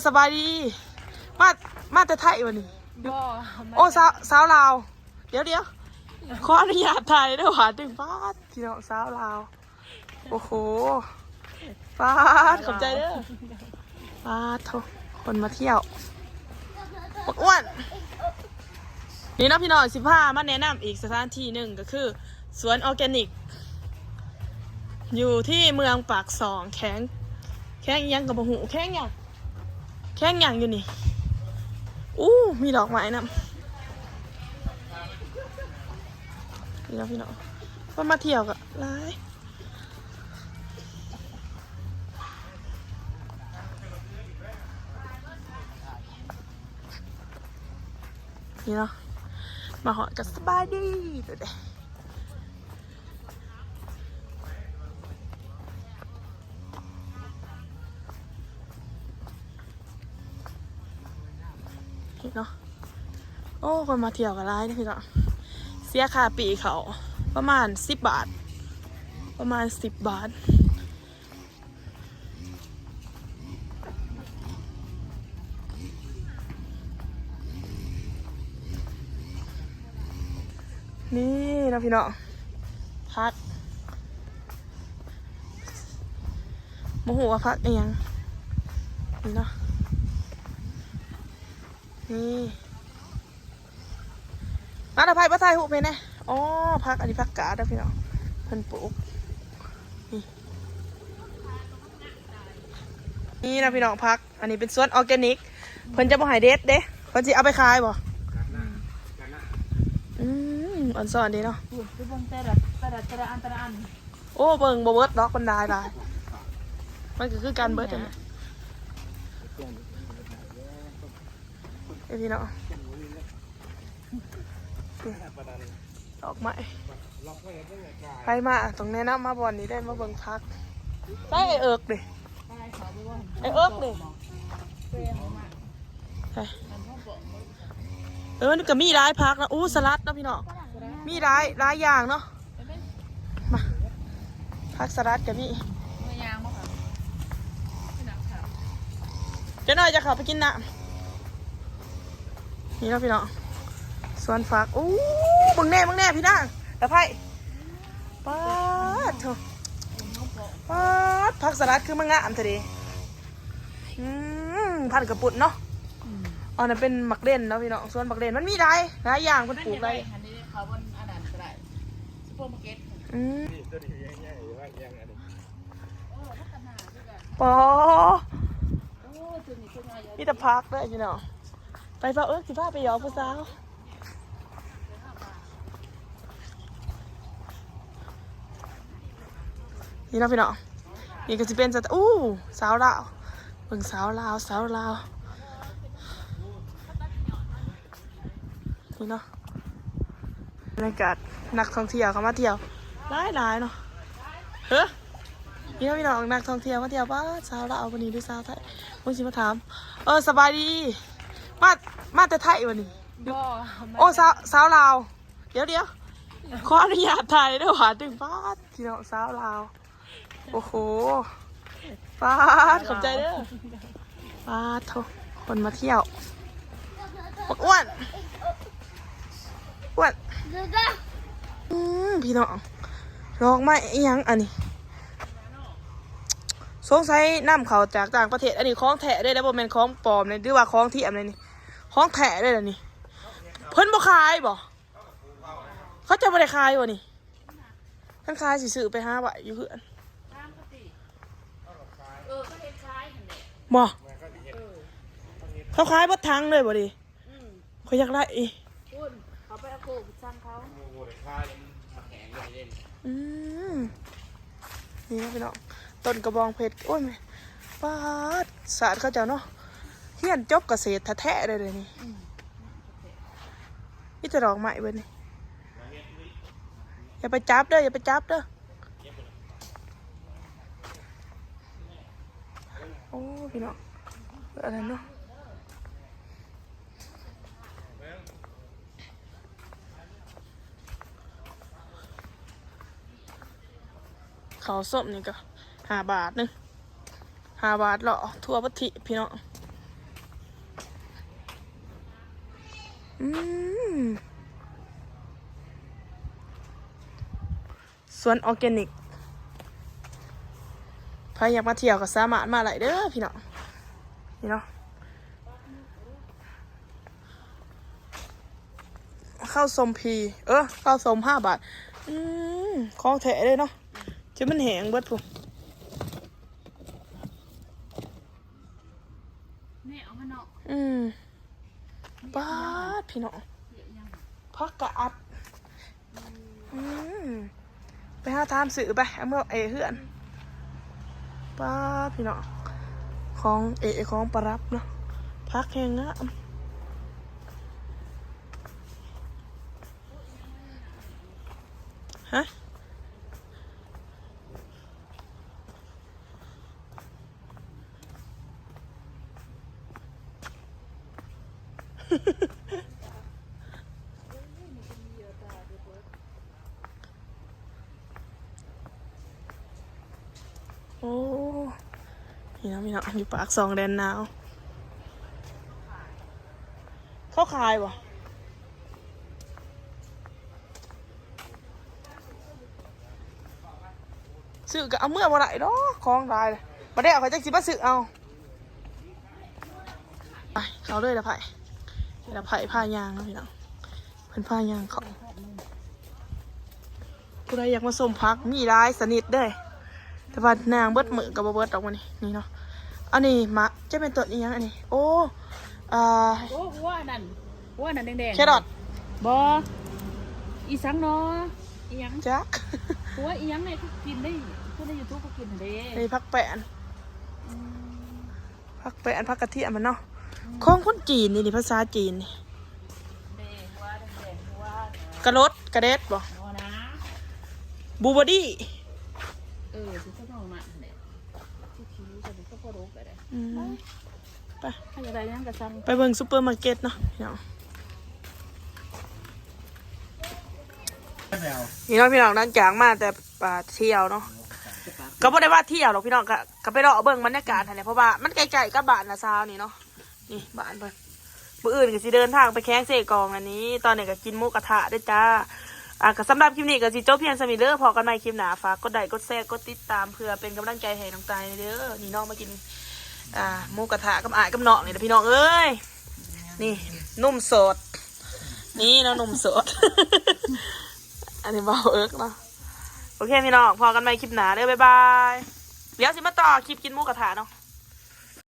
สบายดีมามาแต่ไทยวันนี้โอ้สาวลาวเดี๋ยวขออนุญาตถ่ายด้วยหวานถึงฟาดพี่น้องสาวลาวโอ้โหฟาดขอบใจเด้อฟาดโถคนมาเที่ยวปักอ้วนนี่นะพี่น้อง15มาแนะนำอีกสถานที่หนึ่งก็คือสวนออร์แกนิกอยู่ที่เมืองปากสองแข้งยังกับบะหูแข้งยังอยู่นี่มีดอกไม้นะนี่นะพี่น้องก็มาเที่ยวกันไลฟ์นี่เนาะมาหอกันสบายดีเดี๋ยวเนาะโอ้คนมาเที่ยวกันร้ายนะพี่เนาะเสียค่าปีเขาประมาณ10 บาทประมาณ10 บาทนี่นะพี่เนาะพักโมโหว่าพักเองนี่เนาะนี่มาถ่ายภาษาหูเพนเนี่ยอ๋อพักอันนี้พักกาดนะพี่น้องเพิ่นปลูกนี่นะพี่น้องพักอันนี้เป็นสวนออร์แกนิกเพิ่นจะบ่ให้เด็ดเด้เพิ่นสิเอาไปขายบ่อันสอนดีเนาะโอ้เบิ่งบ่เบิดดอกมันได้มันก็คือการเบิดนั่นแหละพี่น้องดอกไม้ไปมาต้องแนะนำมาบ่อนนี้ได้มาเบิ่งพักได้ไอเอิกดินี่ก็มีร้ายพักนะสลัดนะพี่น้องมีร้ายอย่างเนาะมาพักสลัดกับมีเดี๋ยวหน่อยจะขับไปกินน้ำนี่นะพี่น้องสวนฝักมึงแน่พี่นางแต่ไพ่ป๊าดเถอะป๊าดผักสลัดคือมังงะอันเถอะดิพันกระปุกเนาะอันนั้นเป็นหมักเด่นเนาะพี่น้องสวนหมักเด่นมันมีหลายอย่างคนปลูกอะไรปอนี่แต่พักด้วยพี่น้องไปเฝ้าสิพาไปยอผู้สาวนี่นะพี่น้องนี่ก็จะเป็นสาวลาวเบิ่งสาวลาวนี่เนาะบรรยากาศนักท่องเที่ยวเขามาเที่ยวหลายเนาะนี่นะพี่น้องนักท่องเที่ยวมาเที่ยวป้าสาวลาววันนี้ด้วยสาวไทยมึงสิมาถามสบายดีมาแต่ไทยวันนี้สาวลาวเดี๋ยวขออนุญาตถ่ายด้วยหวานถึงฟาดพี่น้องสาวลาวโอ้โหฟาดขอบใจเด้อฟาดโถคนมาเที่ยวปักอ้วนพี่น้องลองไม่ยังอันนี้สงสัยนำเขาจากต่างประเทศอันนี้ของแท้ได้แล้วบ่แม่นของปลอมเลยหรือว่าของเทียมเลยนี่ของแท้ได้แล้วนี่เพิ่นบ่ขายบ่เขาจะบ่ได้ขายบ่นี่ท่านขายสิซื้อไป5 บาทอยู่เพื่อนบ่เขาขายบดทั้งเลยบ่ดิเขาอยากได้เขาไปเอาโคกสั่งเขานี่นะพี่น้องต้นกระบองเพชรป้าดศาสตร์เขาเจ้าเนาะเฮียนจบเกษตรแท้ๆเลยนี่นี่จะดอกไม้เว้ยนี่อย่าไปจับเด้อโอ้พี่น้องอะไรเนาะเขาส้มนี่ก็5 บาทนึง5 บาทเหรอทั่วปฏิพี่น้อง อืมสวนออร์แกนิกใครอยากมาเที่ยวก็สามารถมาไหลเด้อพี่น้องนี่เนาะข้าวสมพีข้าวสม5 บาทของแท้เลยเนาะจะมันแหงเบิดพุ่นป้าดพี่น้องพักกะอัดไปหาทามสื่อไปเอาเมื่อเฮือนป้าดพี่น้องของของปลารับเนาะพักแห้งงามฮะโอ้พี่น้องอยู่ปากซองแดนหนาวเขาขายบ่ซื้อก็เอาเมื่อบ่ได้ดอกของได้เลยบ่ได้เอาไปจักสิมาซื้อเอาไปเขาเลยละไผ่ผ้ายางนะพี่น้องเพิ่นผ้ายางเขาผู้ใดอยากมาส้มพักมีร้ายสนิทเด้แต่ว่านางเบิดมือกับบ่เบิดออกมานี่เนาะอันนี้มะจะเป็นตัวอีหยังอันนี้โอ้หัวนั่นแดงๆแครอทบ่อีสังเนาะอีหยังจักหัวอีหยังเนี่ยกินได้ผู้ใน YouTube ก็กินเด้นี่ผักแปนผักกระเทียมมันเนาะของคนจีนนี่ภาษาจีนนี่กระรดกระเด็ดบ่บูบอดี้สิเขาต้องมาเนี่ยที่จะเป็นข้าวโพดไปได้ไปถ้าอยากได้ยังก็สั่งไปเบิ่งซุปเปอร์มาร์เก็ตเนาะพี่น้องนั่นจางมาแต่เที่ยวเนาะก็บ่ได้ว่าเที่ยวหรอกพี่น้องก็ไปรอเบิ่งบรรยากาศนั่นแหละเพราะว่ามันไกลๆกับบ้านนะซาวนี่เนาะนี่บ้านเพิ่นมื้ออื่นก็สิเดินทางไปแข้งเสกองอันนี้ตอนนี้ก็กินหมูกระทะด้วยจ้าก็สำหรับคลิปนี้ก็สิจบเพียงสมิเด้อพอกันใหม่คลิปหน้าฝากกดไลค์กดแชร์กดติดตามเพื่อเป็นกำลังใจให้น้องตายเด้อนี่น้องมากินหมูกระทะกับอ้ายกับน้องนี่พี่น้องเอ้ยนี่นุ่มสดนี่เนาะนุ่มสด อันนี้เบาเอิ๊กเนาะโอเคพี่น้องพอกันใหม่คลิปหน้าเด้อบ๊ายบายเดี๋ยวสิมาต่อคลิปกินหมูกระทะเนาะ